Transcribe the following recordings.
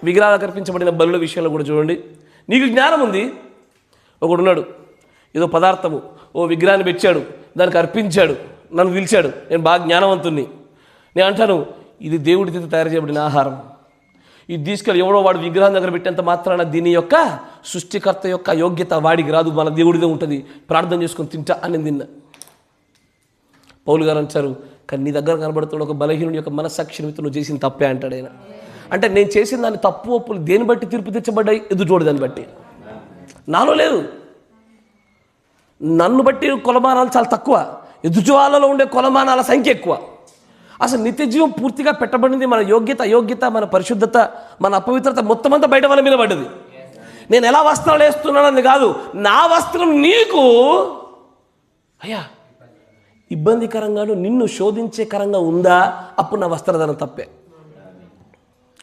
విగ్రహాలకు అర్పించబడిన బలుల విషయంలో కూడా చూడండి. నీకు జ్ఞానం ఉంది, ఒకడున్నాడు ఏదో పదార్థము ఓ విగ్రహాన్ని పెట్టాడు, దానికి అర్పించాడు, నన్ను పిలిచాడు, నేను బాగా జ్ఞానవంతుణ్ణి. నేను అంటాను ఇది దేవుడి చేత తయారు చేయబడిన ఆహారం, ఇది తీసుకెళ్ళి ఎవడో వాడు విగ్రహం దగ్గర పెట్టేంత మాత్రాన దీని యొక్క సృష్టికర్త యొక్క యోగ్యత వాడికి రాదు, మన దేవుడిదే ఉంటుంది, ప్రార్థన చేసుకొని తింటా అని తిన్నా. పౌలు గారు అంటారు కానీ నీ దగ్గర కనబడుతున్న ఒక బలహీనుడి యొక్క మనస్సాక్షి నిమిత్తం నువ్వు చేసిన తప్పే అంటాడు ఆయన. అంటే నేను చేసిన దాన్ని తప్పు ఒప్పులు దేని బట్టి తీర్పు తెచ్చబడ్డాయి? ఎదుటోడు దాన్ని బట్టి. నాలో లేదు, నన్ను బట్టి కొలమానాలు చాలా తక్కువ, ఎదుటి వాళ్ళలో ఉండే కొలమానాల సంఖ్య ఎక్కువ. అసలు నిత్య జీవం పూర్తిగా పెట్టబడింది మన యోగ్యత, అయోగ్యత, మన పరిశుద్ధత, మన అపవిత్రత మొత్తం అంతా బయట వాళ్ళ మీద పడ్డది. నేను ఎలా వస్త్రాలు వేస్తున్నానని కాదు, నా వస్త్రం నీకు అయ్యా ఇబ్బందికరంగాను నిన్ను శోధించేకరంగా ఉందా, అప్పుడు నా వస్త్రధారణ తప్పే.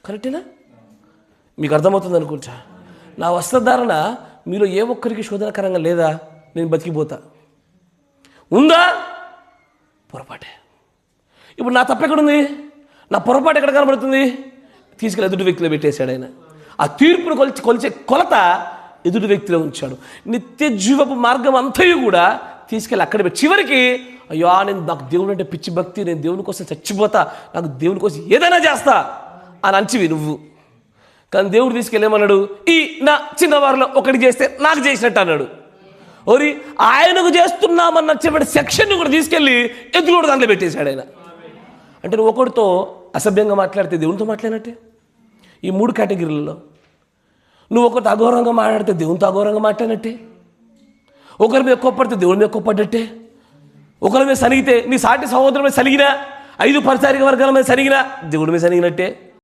కరెక్టేనా? మీకు అర్థమవుతుంది అనుకుంటా. నా వస్త్రధారణ మీలో ఏ ఒక్కరికి శోధనకరంగా లేదా, నేను బతికిపోతా. ఉందా? పొరపాటే. ఇప్పుడు నా తప్పెక్కడుంది? నా పొరపాటు ఎక్కడ కనబడుతుంది? తీసుకెళ్ళి ఎదుటి వ్యక్తిలో పెట్టేశాడు ఆయన. ఆ తీర్పును కొలిచే కొలత ఎదుటి వ్యక్తిలో ఉంచాడు. నిత్య జీవపు మార్గం అంతయు కూడా తీసుకెళ్ళి అక్కడ పెట్టి చివరికి అయ్యో నాకు దేవుడు అంటే పిచ్చి భక్తి, నేను దేవుని కోసం చచ్చిపోతా, నాకు దేవుని కోసం ఏదైనా చేస్తా అని అంచివి నువ్వు. కానీ దేవుడు తీసుకెళ్ళేమన్నాడు, ఈ నా చిన్నవారిలో ఒకటి చేస్తే నాకు చేసినట్టు అన్నాడు. ఓరి ఆయనకు చేస్తున్నామన్న చెప్పే సెక్షన్ను కూడా తీసుకెళ్ళి ఎదురు దాంట్లో పెట్టేశాడు ఆయన. అంటే నువ్వు ఒకటితో అసభ్యంగా మాట్లాడితే దేవునితో మాట్లాడినట్టే. ఈ 3 కేటగిరీలలో నువ్వు ఒకరితో అఘోరంగా మాట్లాడితే దేవునితో అఘోరంగా మాట్లాడినట్టే, ఒకరి మీద కోప్పడితే దేవుని మీద కోప్పడ్డట్టే, ఒకరి మీద సనిగితే నీ సాటి సహోదరుల మీద సనిగినా, 5 పరిచారిక వర్గాల మీద సనిగినా దేవుడి మీద సనిగినట్టే.